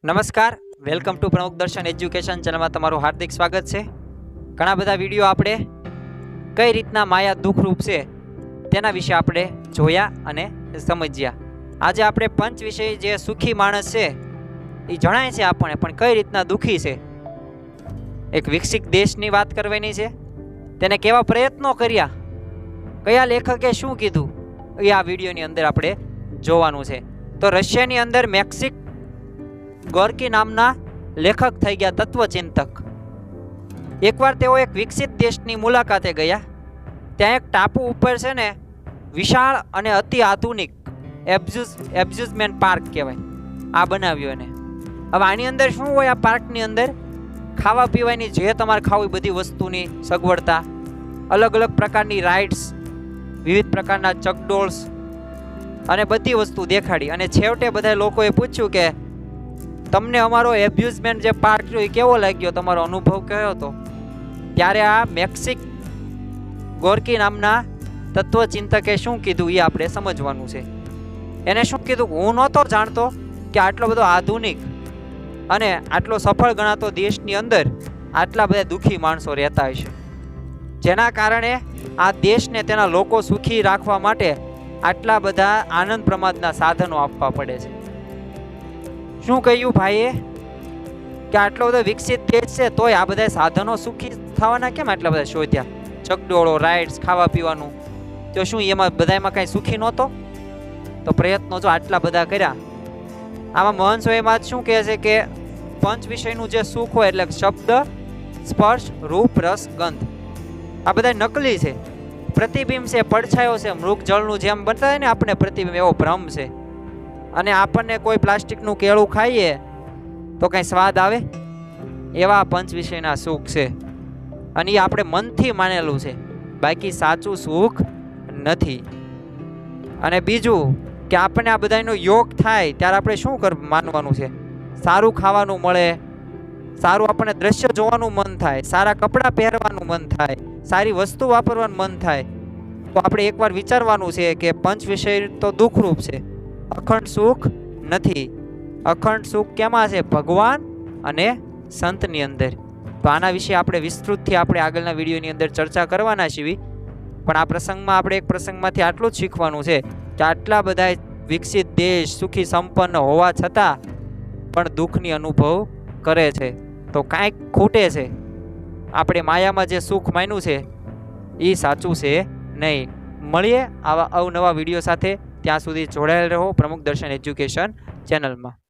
નમસ્કાર, welcome to પ્રમુખ દર્શન એજ્યુકેશન ચેનલમાં તમારું હાર્દિક સ્વાગત છે। ઘણા બધા વિડીયો આપણે કઈ રીતના માયા દુઃખરૂપ છે તેના વિશે આપણે જોયા અને સમજ્યા। આજે આપણે પંચ વિષય જે સુખી માણસ છે એ જણાય છે આપણને, પણ કઈ રીતના દુઃખી છે। એક વિકસિત દેશની વાત કરવાની છે, તેને કેવા પ્રયત્નો કર્યા, કયા લેખકે શું કીધું એ આ વિડીયોની અંદર આપણે જોવાનું છે। તો રશિયાની અંદર મેક્સિક ગોર્કી નામના લેખક થઈ ગયા, તત્વચિંતક। એકવાર તેઓ એક વિકસિત દેશની મુલાકાતે ગયા। ત્યાં એક ટાપુ ઉપર છે ને વિશાળ અને અતિ આધુનિક એબ્યુઝમેન્ટ પાર્ક કહેવાય, આ બનાવ્યો એને। હવે આની અંદર શું હોય, આ પાર્કની અંદર ખાવા પીવાની જે તમારે ખાવું એ બધી વસ્તુની સગવડતા, અલગ અલગ પ્રકારની રાઇડ્સ, વિવિધ પ્રકારના ચકડોલ્સ અને બધી વસ્તુ દેખાડી। અને છેવટે બધા લોકોએ પૂછ્યું કે તમને અમારો એબ્યુઝમેન્ટ જે પાર્ક છે એ કેવો લાગ્યો, તમારો અનુભવ કયો હતો? ત્યારે આ મેક્સિક ગોર્કી નામના તત્વચિંતકે શું કીધું એ આપણે સમજવાનું છે। એને શું કીધું, હું નહોતો જાણતો કે આટલો બધો આધુનિક અને આટલો સફળ ગણાતો દેશની અંદર આટલા બધા દુઃખી માણસો રહેતા હશે, જેના કારણે આ દેશને તેના લોકો સુખી રાખવા માટે આટલા બધા આનંદ પ્રમાદના સાધનો આપવા પડે છે। શું કહ્યું ભાઈએ કે આટલો બધો વિકસિત દેશ છે તોય આ બધા સાધનો સુખી થવાના કેમ આટલા બધા શોધ્યા? ચકડોળો, રાઇડ્સ, ખાવા પીવાનું, તો શું એમાં બધામાં કાંઈ સુખી નહોતો? તો પ્રયત્નો જો આટલા બધા કર્યા। આમાં મહંસો એમાં શું કહે છે કે પંચ વિષયનું જે સુખ હોય એટલે શબ્દ, સ્પર્શ, રૂપ, રસ, ગંધ, આ બધા નકલી છે, પ્રતિબિંબ છે, પડછાયો છે, મૃગ જળનું જેમ બનતા ને આપણે પ્રતિબિંબ, એવો ભ્રમ છે। અને આપણને કોઈ પ્લાસ્ટિકનું કેળું ખાઈએ તો કાંઈ સ્વાદ આવે? એવા પંચ વિષયના સુખ છે, અને એ આપણે મનથી માનેલું છે, બાકી સાચું સુખ નથી। અને બીજું કે આપણને આ બધાનો યોગ થાય ત્યારે આપણે શું માનવાનું છે? સારું ખાવાનું મળે, સારું આપણને દ્રશ્ય જોવાનું મન થાય, સારા કપડાં પહેરવાનું મન થાય, સારી વસ્તુ વાપરવાનું મન થાય, તો આપણે એકવાર વિચારવાનું છે કે પંચ વિષય તો દુઃખરૂપ છે, અખંડ સુખ નથી। અખંડ સુખ કેમાં છે? ભગવાન અને સંતની અંદર। તો આના વિશે આપણે વિસ્તૃતથી આપણે આગળના વિડીયોની અંદર ચર્ચા કરવાના છીએ, પણ આ પ્રસંગમાં આપણે એક પ્રસંગમાંથી આટલું જ શીખવાનું છે કે આટલા બધા વિકસિત દેશ સુખી સંપન્ન હોવા છતાં પણ દુઃખની અનુભવ કરે છે, તો કાંઈક ખૂટે છે। આપણે માયામાં જે સુખ માન્યું છે એ સાચું છે નહીં। મળીએ આવા અવનવા વિડીયો સાથે, ત્યાં સુધી જોડાયેલ રહો પ્રમુખ દર્શન એજ્યુકેશન ચેનલમાં।